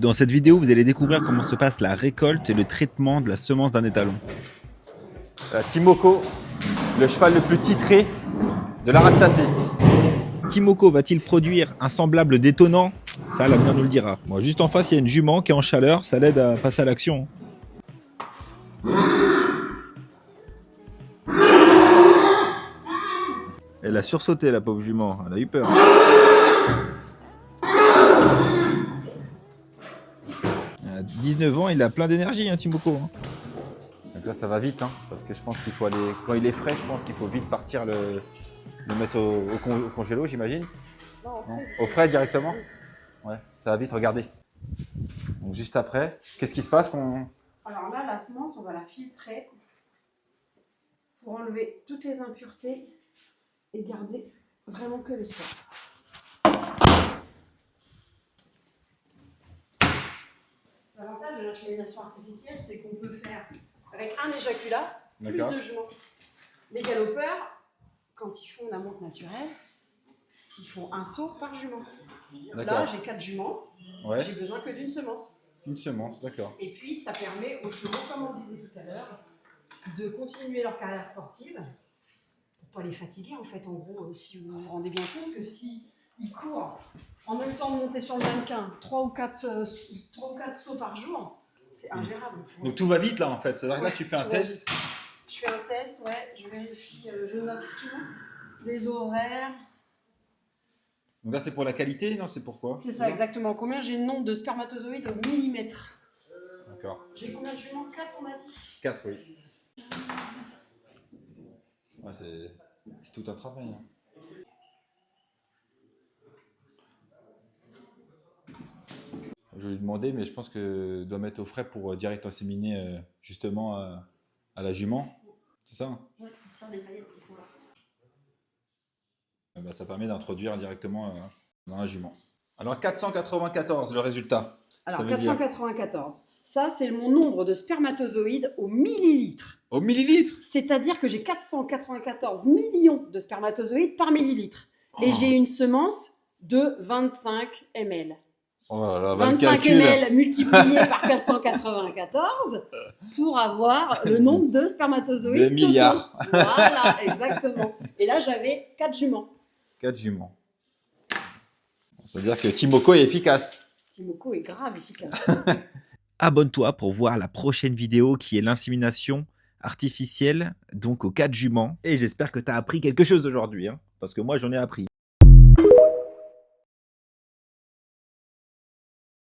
Dans cette vidéo, vous allez découvrir comment se passe la récolte et le traitement de la semence d'un étalon. Timoko, le cheval le plus titré de l'Araxacé. Timoko va-t-il produire un semblable détonnant? Ça, l'avenir nous le dira. Moi, juste en face, il y a une jument qui est en chaleur, ça l'aide à passer à l'action. Elle a sursauté, la pauvre jument, elle a eu peur. À 19 ans, il a plein d'énergie, hein, Timoko. Donc là, ça va vite, hein, parce que je pense qu'il faut aller. Quand il est frais, je pense qu'il faut vite partir le mettre au congélo, j'imagine. Non, au frais directement. Ouais, ça va vite, regardez. Donc juste après, qu'est-ce qui se passe Alors là, la semence, on va la filtrer pour enlever toutes les impuretés et garder vraiment que les soins. L'avantage de l'insémination artificielle, c'est qu'on peut faire avec un éjaculat plus de juments. Les galopeurs, quand ils font la monte naturelle, ils font un saut par jument. Là, j'ai 4 juments, ouais. J'ai besoin que d'une semence. Une semence, d'accord. Et puis, ça permet aux chevaux, comme on disait tout à l'heure, de continuer leur carrière sportive pour ne pas les fatiguer, en fait. En gros, si vous vous rendez bien compte que si ils courent en même temps de monter sur le mannequin 3 ou 4 sauts par jour, c'est ingérable. Donc tout va vite là, en fait. C'est-à-dire que là, tu fais un test. Je fais un test, ouais. Je vérifie, je note tout, les horaires. Donc là, c'est pour la qualité, non? C'est pourquoi? C'est ça, exactement. Combien j'ai le nombre de spermatozoïdes au millimètre? D'accord. J'ai combien de juments? 4, on m'a dit? 4, oui. Ouais, c'est tout un travail. Hein. Je vais lui demander, mais je pense que doit mettre au frais pour direct inséminer justement à la jument. C'est ça? Oui, ça, des paillettes qui sont là. Bah, ça permet d'introduire directement dans la jument. Alors 494, le résultat. Alors 494, ça c'est mon nombre de spermatozoïdes au millilitre. Au millilitre? C'est-à-dire que j'ai 494 millions de spermatozoïdes par millilitre. Et j'ai une semence de 25 ml. Oh là là, 25 ml multiplié par 494 pour avoir le nombre de spermatozoïdes. 2 milliards. Voilà, exactement. Et là, j'avais 4 juments. 4 juments. Ça veut dire que Timoko est efficace. Timoko est grave efficace. Abonne-toi pour voir la prochaine vidéo qui est l'insémination artificielle, donc aux 4 juments. Et j'espère que tu as appris quelque chose aujourd'hui, hein, parce que moi, j'en ai appris.